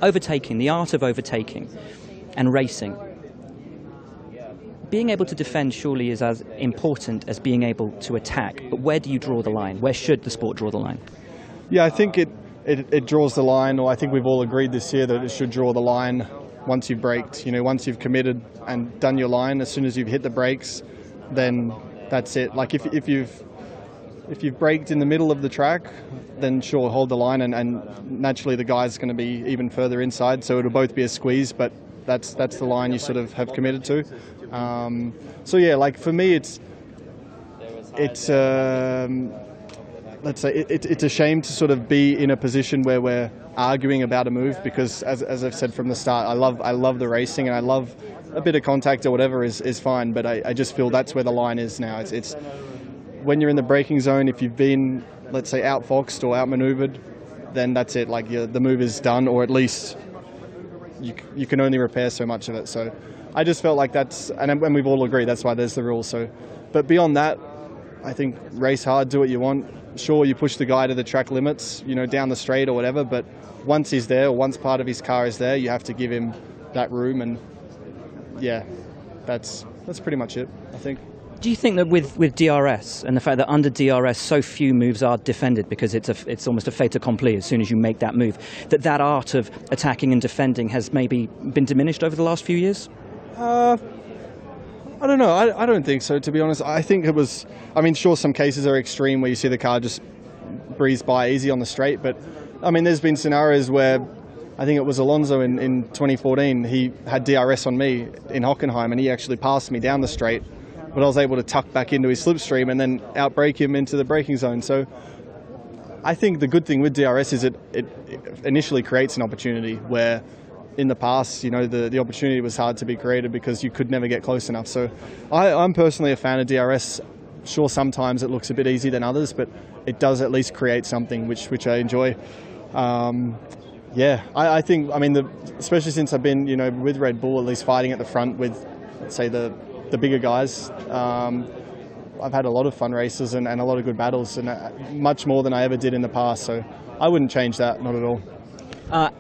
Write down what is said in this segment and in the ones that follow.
overtaking, the art of overtaking and racing. Being able to defend surely is as important as being able to attack, but where do you draw the line? Where should the sport draw the line? Yeah, I think it draws the line, or I think we've all agreed this year that it should draw the line once you've braked. You know, once you've committed and done your line, as soon as you've hit the brakes, then that's it. Like if you've braked in the middle of the track, then sure, hold the line, and naturally the guy's going to be even further inside, so it'll both be a squeeze, but that's the line you sort of have committed to. So yeah, like for me, it's let's say it's a shame to sort of be in a position where we're arguing about a move, because as I've said from the start, I love the racing, and I love a bit of contact or whatever is fine, but I just feel that's where the line is now. It's when you're in the braking zone, if you've been, let's say, outfoxed or outmaneuvered, then that's it. Like the move is done, or at least you can only repair so much of it. So I just felt like that's, and we've all agreed that's why there's the rule. So, but beyond that, I think race hard, do what you want. Sure, you push the guy to the track limits, you know, down the straight or whatever, but once he's there, or once part of his car is there, you have to give him that room, and yeah, that's pretty much it, I think. Do you think that with DRS and the fact that under DRS so few moves are defended because it's almost a fait accompli as soon as you make that move, that art of attacking and defending has maybe been diminished over the last few years? I don't know. I don't think so, to be honest. I think it was, I mean, sure, some cases are extreme where you see the car just breeze by easy on the straight, but I mean, there's been scenarios where I think it was Alonso in 2014, he had DRS on me in Hockenheim and he actually passed me down the straight, but I was able to tuck back into his slipstream and then outbrake him into the braking zone. So I think the good thing with DRS is it initially creates an opportunity where in the past, you know, the opportunity was hard to be created because you could never get close enough. So I'm personally a fan of DRS. Sure, sometimes it looks a bit easier than others, but it does at least create something which I enjoy. Yeah, I think, I mean, especially since I've been, you know, with Red Bull, at least fighting at the front with, let's say, the bigger guys, I've had a lot of fun races and a lot of good battles, and much more than I ever did in the past. So I wouldn't change that, not at all.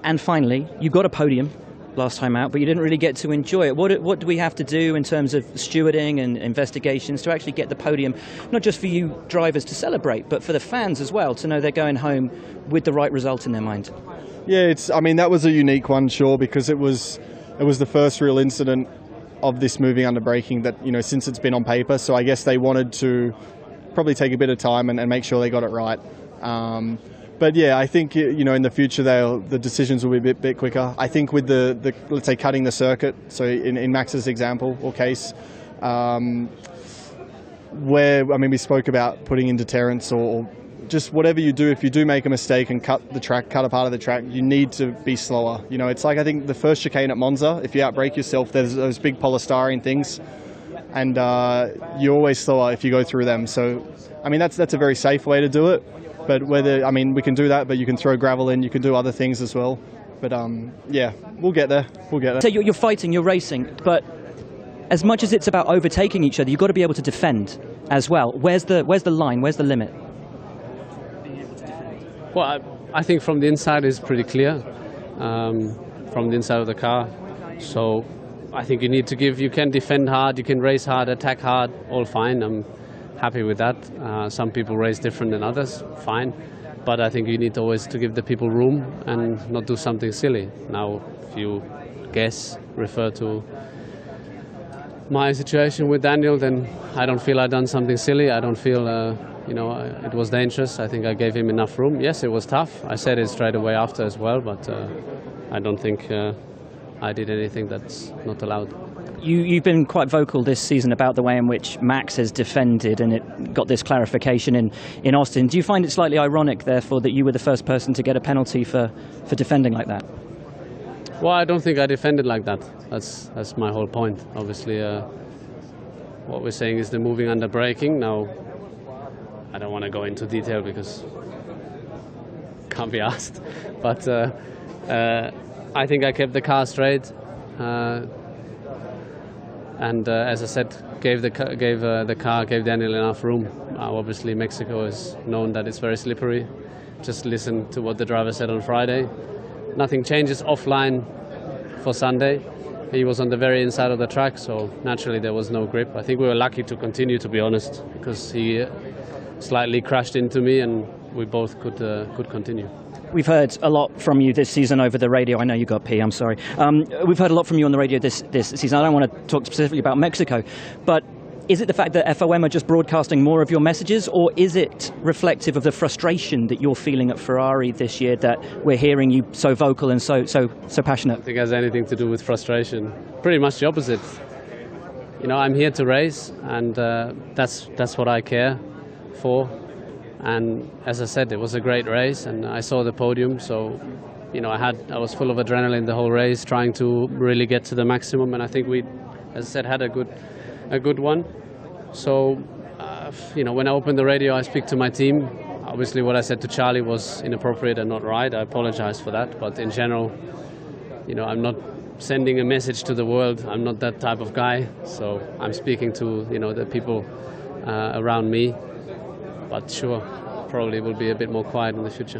And finally, you got a podium last time out, but you didn't really get to enjoy it. What do we have to do in terms of stewarding and investigations to actually get the podium, not just for you drivers to celebrate, but for the fans as well, to know they're going home with the right result in their mind? Yeah, I mean, that was a unique one, sure, because it was the first real incident of this moving under braking that, you know, since it's been on paper. So I guess they wanted to probably take a bit of time and make sure they got it right. But yeah, I think, you know, in the future the decisions will be a bit quicker. I think with the let's say cutting the circuit, so in Max's example or case, where, I mean, we spoke about putting in deterrents or just whatever you do, if you do make a mistake and cut a part of the track, you need to be slower. You know, it's like, I think the first chicane at Monza, if you outbrake yourself, there's those big polystyrene things, and you're always slower if you go through them. So, I mean, that's a very safe way to do it. But I mean, we can do that, but you can throw gravel in, you can do other things as well. But yeah, we'll get there. So you're fighting, you're racing, but as much as it's about overtaking each other, you've got to be able to defend as well. Where's the line? Where's the limit? Well, I think from the inside is pretty clear, from the inside of the car. So I think you can defend hard, you can race hard, attack hard, all fine. I'm happy with that. Some people race different than others, fine. But I think you need always to give the people room and not do something silly. Now, if you refer to my situation with Daniel, then I don't feel I've done something silly. I don't feel, you know, it was dangerous. I think I gave him enough room. Yes, it was tough. I said it straight away after as well, but I don't think I did anything that's not allowed. You've been quite vocal this season about the way in which Max has defended, and it got this clarification in Austin. Do you find it slightly ironic, therefore, that you were the first person to get a penalty for defending like that? Well, I don't think I defended like that. That's my whole point. Obviously, what we're saying is the moving under braking. Now, I don't want to go into detail because can't be asked. But I think I kept the car straight. And as I said, gave Daniel enough room. Obviously, Mexico is known that it's very slippery. Just listen to what the driver said on Friday. nothing changes offline for Sunday. He was on the very inside of the track, so naturally there was no grip. I think we were lucky to continue, to be honest, because he slightly crashed into me and we both could continue. We've heard a lot from you this season over the radio. I know you got pee, I'm sorry. We've heard a lot from you on the radio this season. I don't want to talk specifically about Mexico, but is it the fact that FOM are just broadcasting more of your messages, or is it reflective of the frustration that you're feeling at Ferrari this year, that we're hearing you so vocal and so passionate? I don't think it has anything to do with frustration. Pretty much the opposite. You know, I'm here to race, and that's what I care for. And as I said, it was a great race, and I saw the podium, so you know, I was full of adrenaline the whole race, trying to really get to the maximum, and I think we, as I said, had a good one. So, you know, when I open the radio, I speak to my team. Obviously, what I said to Charlie was inappropriate and not right. I apologize for that. But in general, you know, I'm not sending a message to the world. I'm not that type of guy. So I'm speaking to, you know, the people around me. But sure, probably will be a bit more quiet in the future.